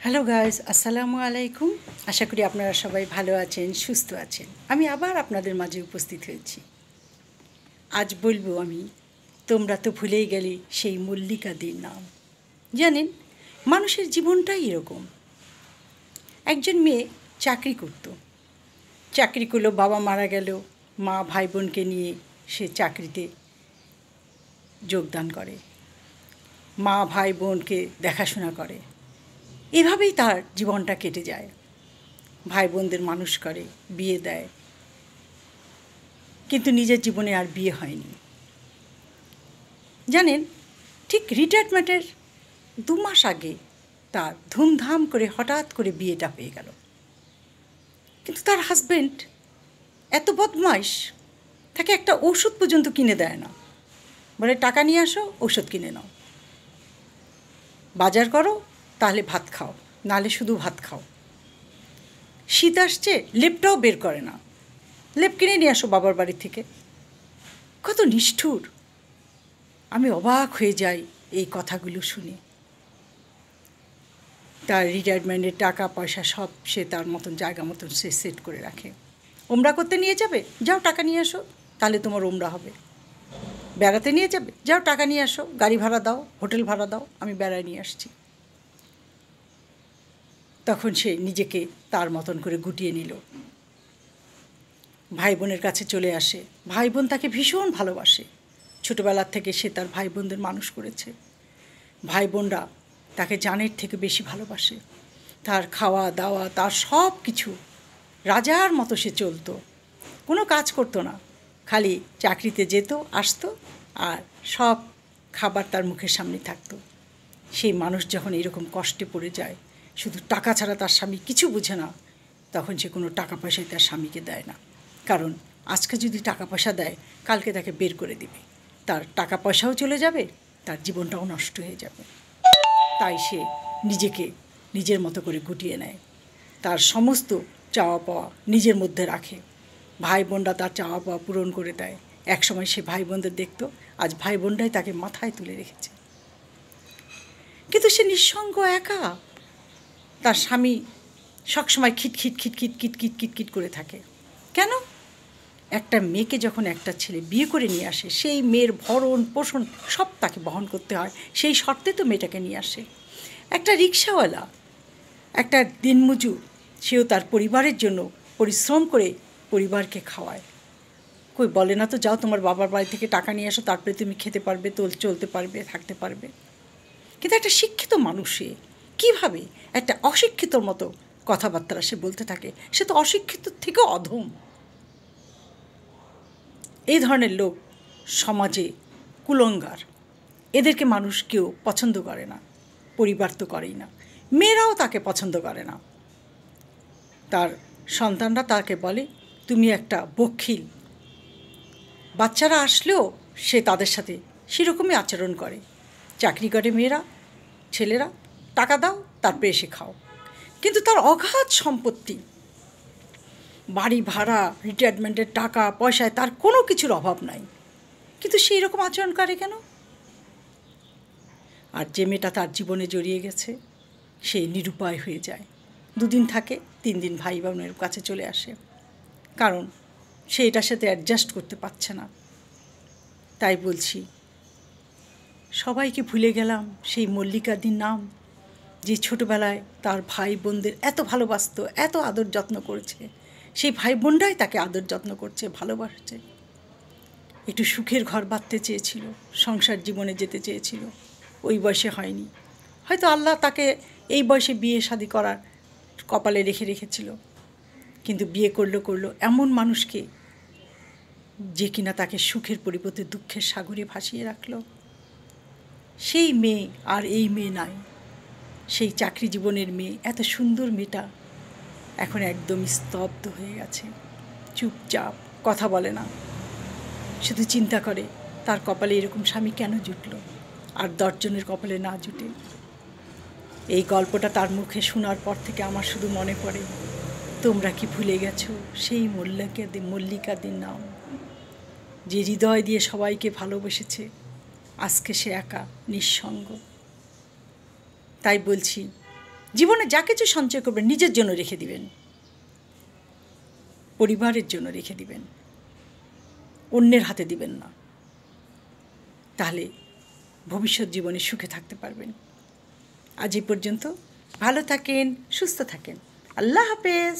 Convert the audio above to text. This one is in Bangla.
হ্যালো গাইস, আসসালামু আলাইকুম। আশা করি আপনারা সবাই ভালো আছেন, সুস্থ আছেন। আমি আবার আপনাদের মাঝে উপস্থিত হয়েছি। আজ বলবো আমি, তোমরা তো ভুলেই গেলে সেই মল্লিকাদের নাম। জানেন, মানুষের জীবনটাই এরকম। একজন মেয়ে চাকরি করত। চাকরি করলো, বাবা মারা গেল, মা ভাই বোনকে নিয়ে সে চাকরিতে যোগদান করে, মা ভাই বোনকে দেখাশোনা করে। এভাবেই তার জীবনটা কেটে যায়। ভাই বোনদের মানুষ করে, বিয়ে দেয়, কিন্তু নিজের জীবনে আর বিয়ে হয়নি। জানেন, ঠিক রিটায়ারমেন্টের 2 মাস আগে তার ধুমধাম করে হঠাৎ করে বিয়েটা হয়ে গেল। কিন্তু তার হাজব্যান্ড এত বদমাইশ, তাকে একটা ওষুধ পর্যন্ত কিনে দেয় না। বলে, টাকা নিয়ে আসো, ওষুধ কিনে নাও, বাজার করো, তাহলে ভাত খাও, নাহলে শুধু ভাত খাও। শীত আসছে, লেপটাও বের করে না, লেপ কিনে নিয়ে আসো বাবার বাড়ি থেকে। কত নিষ্ঠুর! আমি অবাক হয়ে যাই এই কথাগুলো শুনে। তার রিটায়ারমেন্টের টাকা পয়সা সব সে তার মতন জায়গা মতন সে সেট করে রাখে। ওমরা করতে নিয়ে যাবে, যাও টাকা নিয়ে আসো, তাহলে তোমার ওমরা হবে। বেড়াতে নিয়ে যাবে, যাও টাকা নিয়ে আসো, গাড়ি ভাড়া দাও, হোটেল ভাড়া দাও, আমি বেড়ায় নিয়ে আসছি। তখন সে নিজেকে তার মতন করে গুটিয়ে নিল। ভাই বোনের কাছে চলে আসে। ভাই বোন তাকে ভীষণ ভালোবাসে। ছোটোবেলার থেকে সে তার ভাই বোনদের মানুষ করেছে। ভাই বোনরা তাকে জানের থেকে বেশি ভালোবাসে। তার খাওয়া দাওয়া, তার সব কিছু রাজার মতো সে চলতো। কোনো কাজ করতো না, খালি চাকরিতে যেত, আসতো, আর সব খাবার তার মুখের সামনে থাকতো। সেই মানুষ যখন এরকম কষ্টে পড়ে যায়, শুধু টাকা ছাড়া তার স্বামী কিছু বুঝে না, তখন সে কোনো টাকা পয়সাই তার স্বামীকে দেয় না। কারণ আজকে যদি টাকা পয়সা দেয়, কালকে তাকে বের করে দিবে, তার টাকা পয়সাও চলে যাবে, তার জীবনটাও নষ্ট হয়ে যাবে। তাই সে নিজেকে নিজের মতো করে গুটিয়ে নেয়। তার সমস্ত চাওয়া পাওয়া নিজের মধ্যে রাখে। ভাই বোনরা তার চাওয়া পাওয়া পূরণ করে দেয়। একসময় সে ভাই বোনদের দেখত, আজ ভাই বোনরাই তাকে মাথায় তুলে রেখেছে। কিন্তু সে নিঃসঙ্গ, একা। তার স্বামী সবসময় খিটখিট খিটখিট কিটকিট কিটকিট করে থাকে। কেন? একটা মেয়েকে যখন একটা ছেলে বিয়ে করে নিয়ে আসে, সেই মেয়ের ভরণ পোষণ সব তাকে বহন করতে হয়। সেই শর্তে তো মেয়েটাকে নিয়ে আসে। একটা রিক্সাওয়ালা, একটা দিনমজুর, সেও তার পরিবারের জন্য পরিশ্রম করে পরিবারকে খাওয়ায়। কই বলে না তো, যাও তোমার বাবার বাড়ি থেকে টাকা নিয়ে আসো, তারপরে তুমি খেতে পারবে, চলতে পারবে, থাকতে পারবে। কিন্তু একটা শিক্ষিত মানুষে কীভাবে একটা অশিক্ষিতর মতো কথাবার্তা সে বলতে থাকে? সে তো অশিক্ষিত থেকেও অধম। এই ধরনের লোক সমাজে কুলঙ্গার। এদেরকে মানুষ কেউ পছন্দ করে না, পরিবার তো করেই না, মেয়েরাও তাকে পছন্দ করে না। তার সন্তানরা তাকে বলে, তুমি একটা বখিল। বাচ্চারা আসলেও সে তাদের সাথে সেরকমই আচরণ করে। চাকরি করে মেয়েরা, ছেলেরা, টাকা দাও, তারপরে এসে খাও। কিন্তু তার অগাধ সম্পত্তি, বাড়ি ভাড়া, রিটায়ারমেন্টের টাকা পয়সায় তার কোনো কিছুর অভাব নাই, কিন্তু সেই রকম আচরণ করে কেন? আর যে মেয়েটা তার জীবনে জড়িয়ে গেছে, সে নিরুপায় হয়ে যায়। 2 দিন থাকে, 3 দিন ভাই বোনের কাছে চলে আসে, কারণ সে এটার সাথে অ্যাডজাস্ট করতে পারছে না। তাই বলছি, সবাইকে ভুলে গেলাম সেই মল্লিকাদির নাম, যে ছোটোবেলায় তার ভাই বোনদের এত ভালোবাসতো, এত আদর যত্ন করেছে। সেই ভাই বোনরাই তাকে আদর যত্ন করছে, ভালোবাসছে। একটু সুখের ঘর বাঁধতে চেয়েছিল, সংসার জীবনে যেতে চেয়েছিল, ওই বয়সে হয়নি। হয়তো আল্লাহ তাকে এই বয়সে বিয়ে শাদী করার কপালে রেখেছিল। কিন্তু বিয়ে করলো এমন মানুষকে, যে কিনা তাকে সুখের পরিবর্তে দুঃখের সাগরে ভাসিয়ে রাখলো। সেই মেয়ে আর এই মেয়ে নাই। সেই চাকরি জীবনের মেয়ে, এত সুন্দর মেয়েটা এখন একদম স্তব্ধ হয়ে গেছে, চুপচাপ, কথা বলে না, শুধু চিন্তা করে তার কপালে এরকম স্বামী কেন জুটল, আর 10 জনের কপালে না জুটে। এই গল্পটা তার মুখে শোনার পর থেকে আমার শুধু মনে পড়ে, তোমরা কি ভুলে গেছো সেই মল্লিকাদের নাম, যে হৃদয় দিয়ে সবাইকে ভালোবেসেছে, আজকে সে একা, নিঃসঙ্গ। তাই বলছি, জীবনে যা কিছু সঞ্চয় করবেন নিজের জন্য রেখে দিবেন, পরিবারের জন্য রেখে দিবেন, অন্যের হাতে দিবেন না। তাহলে ভবিষ্যৎ জীবনে সুখে থাকতে পারবেন। আজ এই পর্যন্ত। ভালো থাকেন, সুস্থ থাকেন। আল্লাহ হাফেজ।